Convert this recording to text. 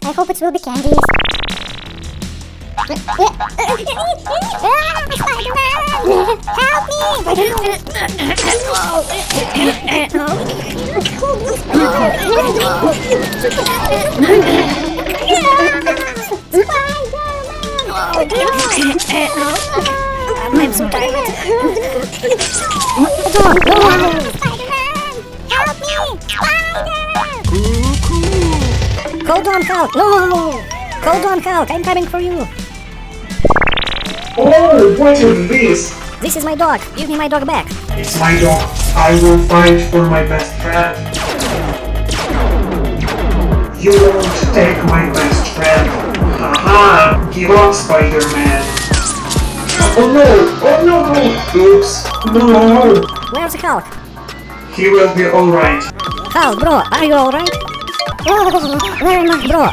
I hope it will be candies. Spider-Man! Help I'm so tired. Spider-Man! Help me! Spider! Hold on, Hulk! No! Hold on, Hulk! I'm coming for you! Oh, what is this? This is my dog. Give me my dog back. It's my dog. I will fight for my best friend. You won't take my best friend. Haha! Give up, Spider-Man. Oh no! Oops! No! Where's Hulk? He will be alright. Hulk, bro, are you alright? Oh, where am I? Bro,